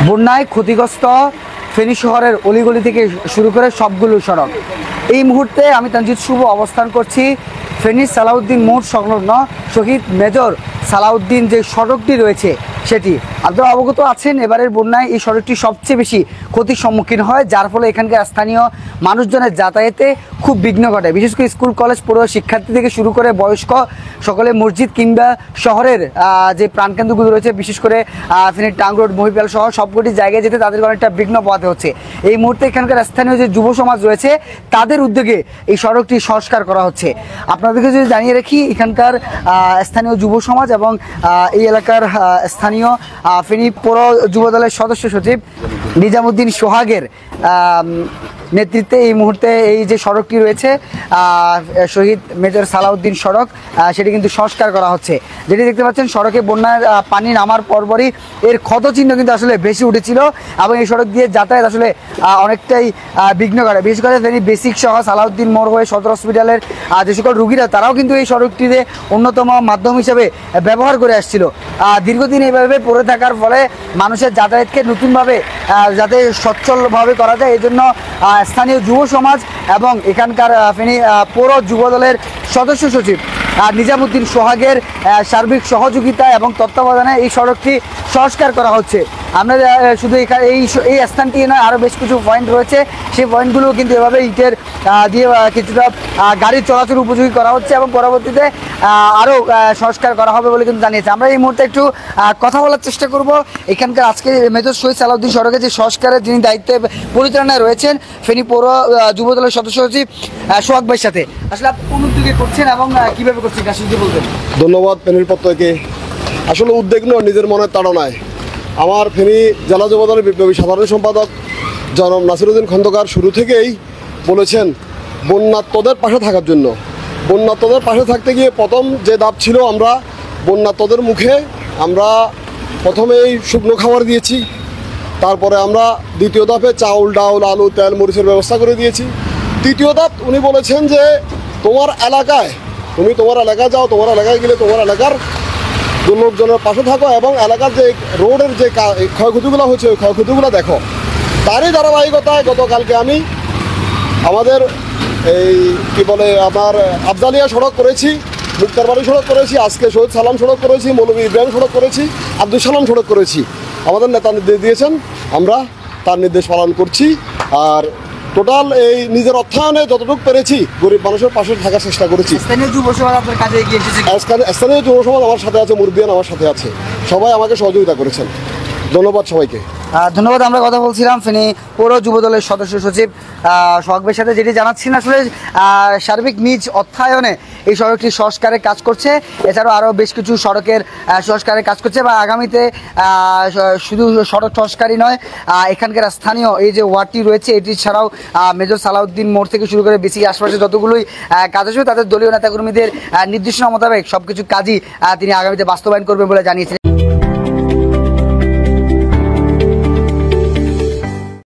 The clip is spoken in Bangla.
বন্যায় ক্ষতিগ্রস্ত ফেনী শহরের অলিগলি থেকে শুরু করে সবগুলো সড়ক। এই মুহূর্তে আমি তানজিদ শুভ অবস্থান করছি ফেনীর সালাউদ্দিন মোড় সংলগ্ন শহীদ মেজর সালাউদ্দিন যে সড়কটি রয়েছে সেটি। আপনারা অবগত আছেন, এবারের বন্যায় এই সড়কটি সবচেয়ে বেশি ক্ষতির সম্মুখীন হয়, যার ফলে এখানকার স্থানীয় মানুষজনের যাতায়াতে খুব বিঘ্ন ঘটে। বিশেষ করে স্কুল কলেজ পড়ুয়া শিক্ষার্থী থেকে শুরু করে বয়স্ক সকলে মসজিদ কিংবা শহরের যে প্রাণকেন্দ্রগুলো রয়েছে, বিশেষ করে ফেনীর টাং রোড, মহিপাল সহ সবকটি জায়গায় যেতে তাদের অনেকটা বিঘ্ন পোহাতে হচ্ছে। এই মুহূর্তে এখানকার স্থানীয় যে যুব সমাজ রয়েছে তাদের উদ্যোগে এই সড়কটি সংস্কার করা হচ্ছে। আপনাদেরকে যদি জানিয়ে রাখি, এখানকার স্থানীয় যুব সমাজ এবং এই এলাকার স্থানীয় ফেনী পৌর যুবদলের সদস্য সচিব নিজামুদ্দিন সোহাগের নেতৃত্বে এই মুহূর্তে এই যে সড়কটি রয়েছে শহীদ মেজর সালাউদ্দিন সড়ক, সেটি কিন্তু সংস্কার করা হচ্ছে। যেটি দেখতে পাচ্ছেন, সড়কে বন্যার পানি নামার পরপরই এর ক্ষতচিহ্ন কিন্তু আসলে বেশি উঠেছিল এবং এই সড়ক দিয়ে যাতায়াত আসলে অনেকটাই বিঘ্ন করে। বিশেষ করে ফেনী বেসিক সহ সালাউদ্দিন মোড় হয়ে সদর হসপিটালের যে সকল রুগীরা, তারাও কিন্তু এই সড়কটিতে অন্যতম মাধ্যম হিসেবে ব্যবহার করে আসছিল। দীর্ঘদিন এইভাবে পড়ে থাকার ফলে মানুষের যাতায়াতকে নতুনভাবে যাতে সচ্ছলভাবে করা যায়, এই জন্য স্থানীয় যুব সমাজ এবং এখানকার ফেনী পৌর যুবদলের সদস্য সচিব নিজামুদ্দিন সোহাগের সার্বিক সহযোগিতা এবং তত্ত্বাবধানে এই সড়কটি সংস্কার করা হচ্ছে। আমরা শুধু এই স্থানটি নয়, আরও বেশ কিছু পয়েন্ট রয়েছে, সেই পয়েন্টগুলো কিন্তু এভাবে ইটের দিয়ে কিছুটা গাড়ি চলাচল উপযোগী করা হচ্ছে এবং পরবর্তীতে আরও সংস্কার করা হবে বলে কিন্তু জানিয়েছে। আমরা এই মুহূর্তে একটু কথা বলার চেষ্টা করব এখানকার আজকে মেজর শহীদ সালাউদ্দিন সড়কের যে সংস্কারের যিনি দায়িত্বে পরিচালনায় রয়েছেন ফেনী পৌর যুবদলের সদস্য সচিব সোহাগ ভাইয়ের সাথে। আসলে আপনি কোন উদ্যোগে করছেন এবং কীভাবে করছেন কাশিদি বলবেন? ধন্যবাদ ফেনীর পত্রকে। আসলে উদ্যোগ নয়, নিজের মনের তাড়নায় আমার ফেনী জেলা যুবদলের বিপ্লবী সাধারণ সম্পাদক জনাব নাসিরউদ্দিন খন্দকার শুরু থেকেই বলেছেন বন্যার্তদের পাশে থাকার জন্য। বন্যার্তদের পাশে থাকতে গিয়ে প্রথম যে ধাপ ছিল, আমরা বন্যার্তদের মুখে আমরা প্রথমেই শুকনো খাবার দিয়েছি, তারপরে আমরা দ্বিতীয় ধাপে চাউল, ডাউল, আলু, তেল, মরিচের ব্যবস্থা করে দিয়েছি। তৃতীয় ধাপ উনি বলেছেন যে তোমার এলাকায় যাও, তোমার এলাকায় গেলে তোমার এলাকার লোকজনের পাশে থাকো এবং এলাকার যে রোডের যে ক্ষয়ক্ষতিগুলো হচ্ছে ওই ক্ষয়ক্ষতিগুলো দেখো। তারই ধারাবাহিকতায় গতকালকে আমি আমাদের এই আমার আফজালিয়া সড়ক করেছি, মুক্তারবাড়ি সড়ক করেছি, আজকে শহীদ সালাম সড়ক করেছি, মৌলভী ইব্রাহিম সড়ক করেছি, আব্দুল সালাম সড়ক করেছি। আমাদের নেতা নির্দেশ দিয়েছেন, আমরা তার নির্দেশ পালন করছি। আর টোটাল এই নিজের অর্থায়নে যতটুকু পেরেছি গরিব মানুষের পাশে থাকার চেষ্টা করেছি। স্থানীয় যুব সমাজ আপনার কাজে এগিয়ে এসেছে? স্থানীয় যুব সমাজ আমার সাথে আছে, মুরব্বিয়ান আমার সাথে আছে, সবাই আমাকে সহযোগিতা করেছেন। ধন্যবাদ সবাইকে। ধন্যবাদ। আমরা কথা বলছিলাম ফেনী পৌর যুবদলের সদস্য সচিব সোহাগ ভাইয়ের সাথে, যেটি জানাচ্ছেন আসলে সার্বিক নিজ অর্থায়নে এই সড়কটি সংস্কারের কাজ করছে। এছাড়াও আরও বেশ কিছু সড়কের সংস্কারের কাজ করছে বা আগামীতে শুধু সড়ক সংস্কারই নয়, এখানকার স্থানীয় এই যে ওয়ার্ডটি রয়েছে এটি ছাড়াও মেজর সালাউদ্দিন মোড় থেকে শুরু করে বেশি আশপাশে যতগুলোই কাজ আসবে তাদের দলীয় নেতাকর্মীদের নির্দেশনা মোতাবেক সবকিছু কাজই তিনি আগামীতে বাস্তবায়ন করবেন বলে জানিয়েছেন।